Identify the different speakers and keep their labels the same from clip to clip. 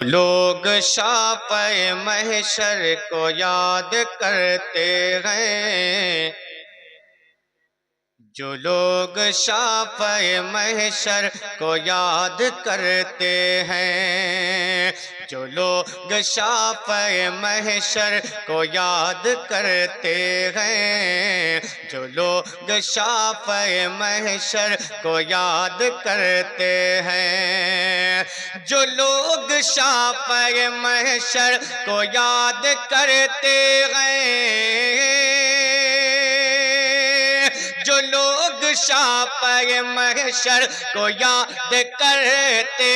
Speaker 1: لوگ شافع محشر کو یاد کرتے ہیں، جو لوگ شافع محشر کو یاد کرتے ہیں، جو لوگ شافع محشر کو یاد کرتے ہیں، جو لوگ شافع محشر کو یاد کرتے ہیں، جو لوگ شافع محشر کو یاد کرتے ہیں، جو لوگ شافع محشر کو یاد کرتے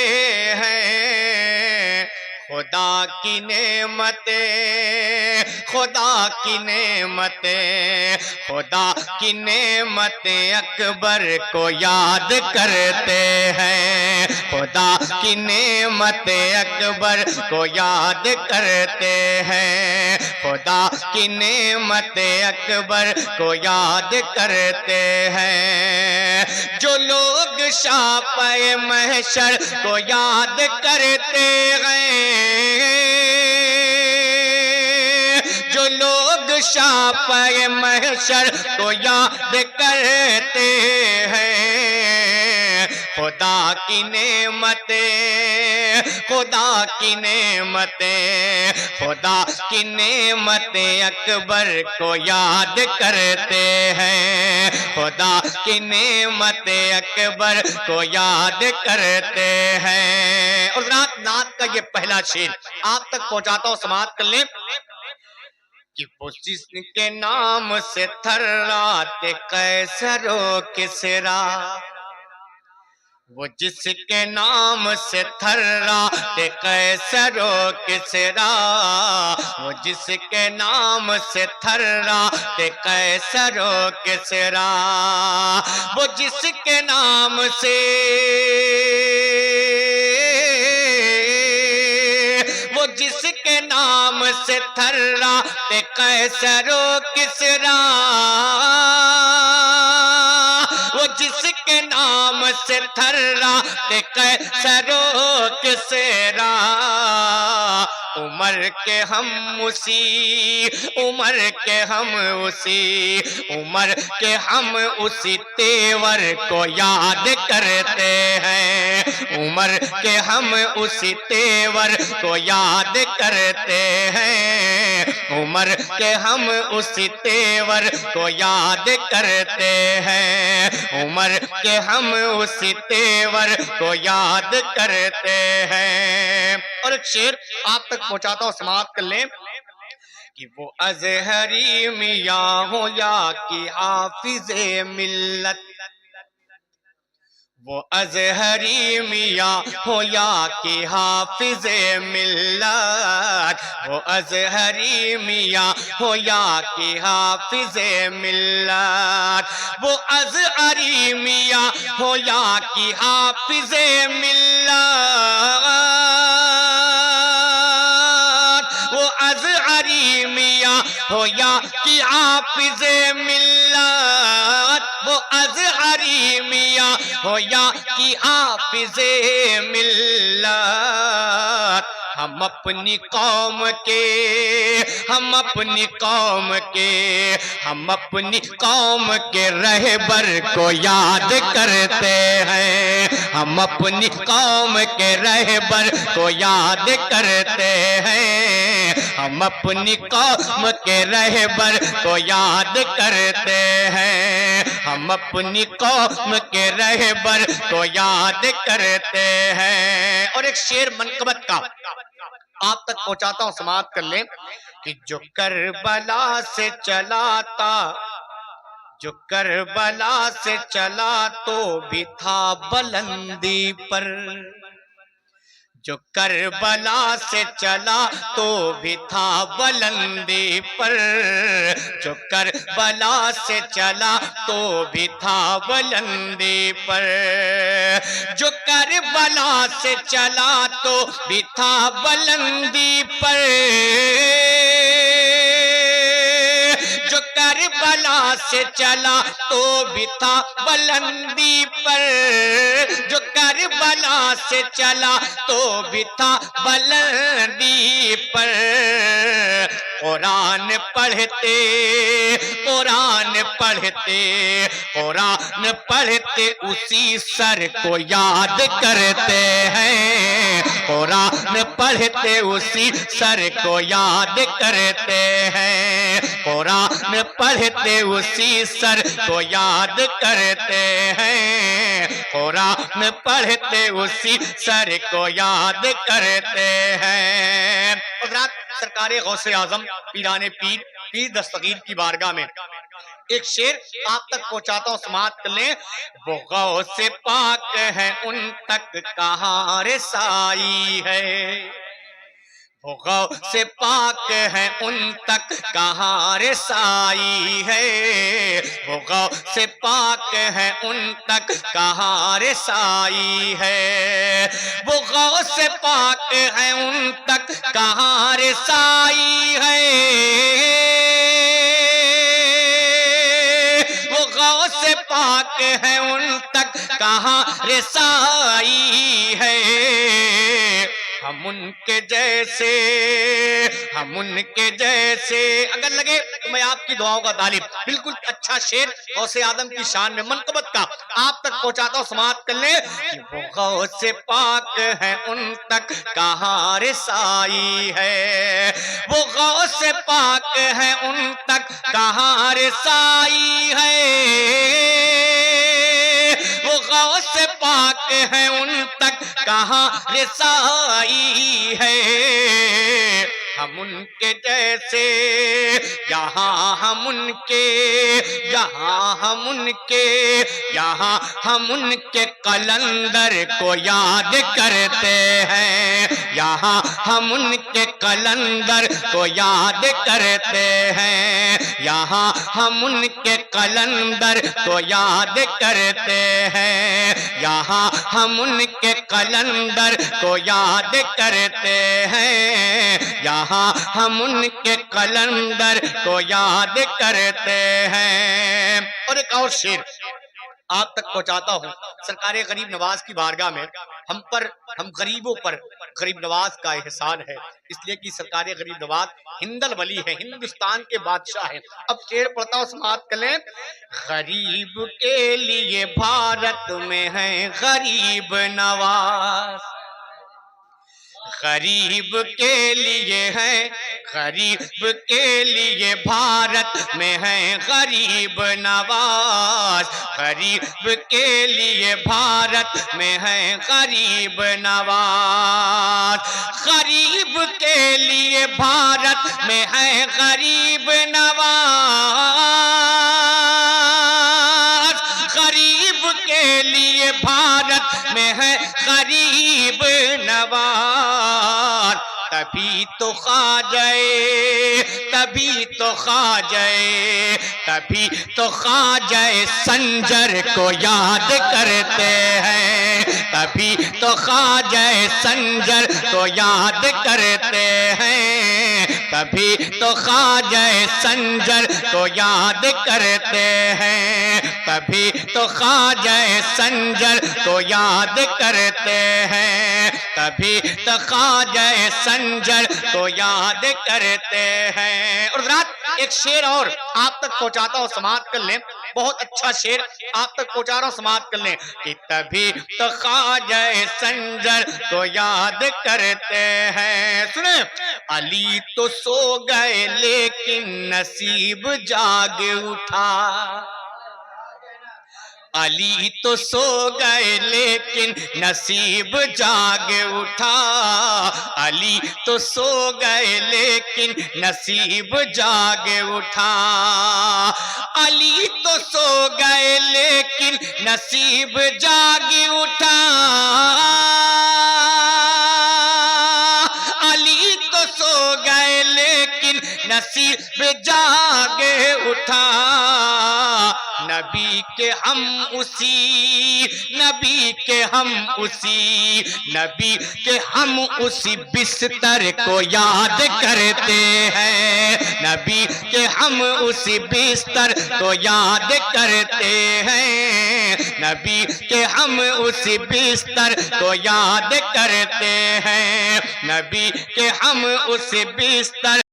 Speaker 1: ہیں، خدا کی نعمتیں، خدا کی نعمتیں، خدا کی نعمتیں اکبر کو یاد کرتے ہیں، خدا کی نعمتیں اکبر کو یاد کرتے ہیں، خدا کی نعمتیں اکبر کو یاد کرتے ہیں، جو لوگ شافع محشر کو یاد کرتے ہیں، جو لوگ شافع محشر کو یاد کرتے ہیں، خدا کی نعمتیں، خدا کی نعمتیں، خدا کی نعمتیں اکبر کو یاد کرتے ہیں، خدا کی نعمتیں اکبر کو یاد کرتے ہیں۔ اور نعت کا یہ پہلا شعر آپ تک پہنچاتا ہوں، سماعت کر لیں کہ وہ جس کے نام سے تھراتے قیصر و کسریٰ، وہ جس کے نام سے تھراتے قیصر و کسریٰ، وہ جس کے نام سے تھراتے قیصر و کسریٰ، وہ جس کے نام سے، وہ جس کے نام سے تھراتے قیصر و کسریٰ، وہ جس کے نام سے تھراتے قیصر و کسریٰ، عمر کے ہم اسی، عمر کے ہم اسی، عمر کے ہم اسی تیور کو یاد کرتے ہیں، عمر کے ہم اسی تیور کو یاد کرتے ہیں، عمر کے ہم اسی تیور کو یاد کرتے ہیں، عمر کے ہم اسی تیور کو یاد کرتے ہیں۔ اور ایک شعر آپ تک پہنچاتا ہوں، سماعت کر لیں کہ وہ ازہری میاں ہو یا کہ حافظ ملت، وہ ازہری میاں ہو یا کہ حافظ ملت، وہ ازہری میاں ہو یا کہ حافظ ملت، وہ ازہری میاں ہو یا کہ حافظ ملت، وہ ازہری میاں ہو یا کہ حافظ ملت، وہ ازہری میاں ہو یا کہ حافظ ملت، ہم اپنی قوم کے، ہم اپنی قوم کے، ہم اپنی قوم کے رہبر کو یاد کرتے ہیں، ہم اپنی قوم کے رہبر کو یاد کرتے ہیں، ہم اپنی قوم کے رہبر کو یاد کرتے ہیں، ہم اپنی قوم کے رہبر کو یاد کرتے ہیں۔ اور ایک شعر منقبت کا آپ تک پہنچاتا ہوں، سماعت کر لیں کہ جو کربلا سے چلا تھا، جو کربلا سے چلا تو بھی تھا بلندی پر، جو کربلا سے چلا تو بھی تھا بلندی پر، جو کربلا سے چلا تو بھی تھا بلندی پر، جو کربلا سے چلا تو بھی تھا بلندی پر، جو کربلا سے چلا تو بھی تھا بلندی پر، جو کربلا سے چلا تو بھی تھا بلندی پر۔ قرآن پڑھتے قرآن پڑھتے قرآن پڑھتے اسی سر کو یاد کرتے ہیں، قرآن پڑھتے اسی سر کو یاد کرتے ہیں، قرآن پڑھتے اسی سر کو یاد کرتے ہیں، قرآن پڑھتے اسی سر کو یاد کرتے ہیں۔ حضرات، سرکار غوث اعظم پیران پیر پیر دستگیر کی بارگاہ میں ایک شعر آپ تک پہنچاتا ہوں، سماعت کر لیں۔ وہ غوث پاک ہے ان تک کہاں رسائی ہے، وہ غوث پاک ہے ان تک کہاں رسائی ہے، وہ غوث پاک ہے ان تک کہاں رسائی ہے، وہ غوث پاک ہے ان تک کہاں رسائی ہے، وہ غوث پاک ہے ان تک کہاں رسائی ہے۔ ہم ان کے جیسے ہم ان کے جیسے اگر لگے تو میں آپ کی دعاؤں کا طالب بالکل اچھا شعر غوث اعظم کی شان میں منقبت کا آپ تک پہنچاتا ہوں، سماعت کر لیں کہ وہ غوث پاک ہے ان تک کہاں رسائی ہے، وہ غوث پاک ہے ان تک کہاں رسائی ہے، وہ غوث پاک ہے ان تک کہاں رسائی ہے۔ ہم ان کے جیسے یہاں ہم ان کے یہاں ہم ان کے یہاں ہم ان کے قلندر کو یاد کرتے ہیں، یہاں ہم ان کے قلندر کو یاد کرتے ہیں، یہاں ہم ان کے قلندر کو یاد کرتے ہیں، یہاں ہم ان کے قلندر کو یاد کرتے ہیں، یہاں ہم ان کے قلندر کو یاد کرتے ہیں۔ اور ایک اور شعر آپ تک پہنچاتا ہوں، سرکار غریب نواز کی بارگاہ میں ہم غریبوں پر غریب نواز کا احسان ہے، اس لیے کہ سرکار غریب نواز ہندل ولی ہے، ہندوستان کے بادشاہ ہیں۔ اب شعر پڑھتا ہوں، سماعت کر لیں۔ غریب کے لیے بھارت میں ہے غریب نواز، غریب کے لیے ہے غریب کے لیے بھارت میں ہے غریب نواز، غریب کے لیے بھارت میں ہے غریب نواز، غریب کے لیے بھارت میں ہے غریب نواز، غریب کے لیے بھارت میں ہے غریب نواز۔ تبھی تو خواجہ تبھی تو خواجہ تبھی تو خواجہ سنجر کو یاد کرتے ہیں، تبھی تو خواجہ سنجر کو یاد کرتے ہیں، تبھی تو خواجہ سنجر کو یاد کرتے ہیں، تبھی تو خواجہ سنجر کو یاد کرتے ہیں، تبھی تو خواجہ سنجر کو یاد کرتے ہیں۔ اور حضرات، ایک شعر اور آپ تک پہنچاتا ہوں، سماعت کر لیں، بہت اچھا شعر آپ تک پہنچا رہا ہوں، سماعت کر لیں کہ تبھی تو خواجہ سنجر کو یاد کرتے ہیں۔ سنیں، علی تو سو گئے لیکن نصیب جاگ اٹھا، علی تو سو گئے لیکن نصیب جاگ اٹھا، علی تو سو گئے لیکن نصیب جاگ اٹھا، علی تو سو گئے لیکن نصیب جاگ اٹھا، علی تو سو گئے لیکن نصیب جاگے اٹھا نبی کے ہم اسی نبی کے ہم اسی نبی کے ہم اسی بستر کو یاد کرتے ہیں نبی کے ہم اسی بستر کو یاد کرتے ہیں نبی کے ہم اسی بستر کو یاد کرتے ہیں نبی کے ہم اسی بستر